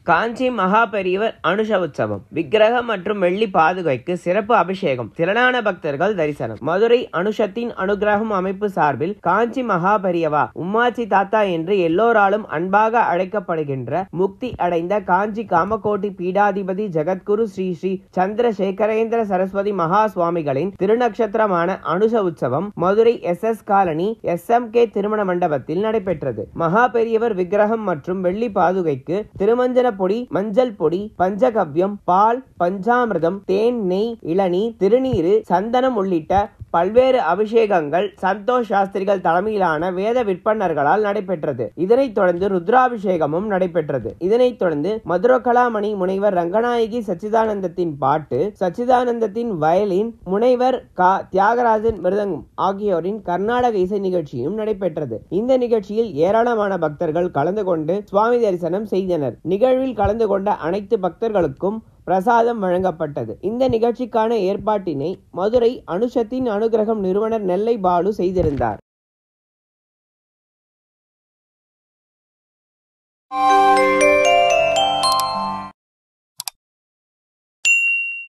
காஞ்சி மகா பெரியவர் அனுஷ உற்சவம். விக்கிரகம் மற்றும் வெள்ளி பாதுகைக்கு சிறப்பு அபிஷேகம். திரளான பக்தர்கள் தரிசனம். மதுரை அனுஷத்தின் அனுகிரகம் அமைப்பு சார்பில் காஞ்சி மகா பெரியவா உம்மாச்சி தாத்தா என்று எல்லோராலும் அன்பாக அழைக்கப்படுகின்ற முக்தி அடைந்த காஞ்சி காமகோட்டி பீடாதிபதி ஜெகத்குரு ஸ்ரீ ஸ்ரீ சந்திரசேகரேந்திர சரஸ்வதி மகா சுவாமிகளின் திருநக்ஷத்திரமான அனுஷ உற்சவம் மதுரை SS காலனி SMK திருமண மண்டபத்தில் நடைபெற்றது. மகா பெரியவர் விக்கிரகம் மற்றும் வெள்ளி பாதுகைக்கு திருமஞ்சன பொடி, மஞ்சள் பொடி, பஞ்சகவ்யம், பால், பஞ்சாமிர்தம், தேன், நெய், இளநீர், திருநீரு, சந்தனம் உள்ளிட்ட பல்வேறு அபிஷேகங்கள் சந்தோஷ் சாஸ்திரிகள் தலைமையிலான வேத விற்பனர்களால் நடைபெற்றது. இதனைத் தொடர்ந்து ருத்ராபிஷேகமும் நடைபெற்றது. இதனைத் தொடர்ந்து மதுரகலாமணி முனைவர் ரங்கநாயகி சச்சிதானந்தத்தின் பாட்டு, சச்சிதானந்தத்தின் வயலின், முனைவர் தியாகராஜன் மிருதங்கம் ஆகியோரின் கர்நாடக இசை நிகழ்ச்சியும் நடைபெற்றது. இந்த நிகழ்ச்சியில் ஏராளமான பக்தர்கள் கலந்து கொண்டு சுவாமி தரிசனம் செய்தனர். நிகழ்வில் கலந்து கொண்ட அனைத்து பக்தர்களுக்கும் பிரசாதம் வழங்கப்பட்டது. இந்த நிகழ்ச்சிக்கான ஏற்பாட்டினை மதுரை அனுஷத்தின் அனுகிரகம் நிறுவனர் நெல்லை பாலு செய்திருந்தார்.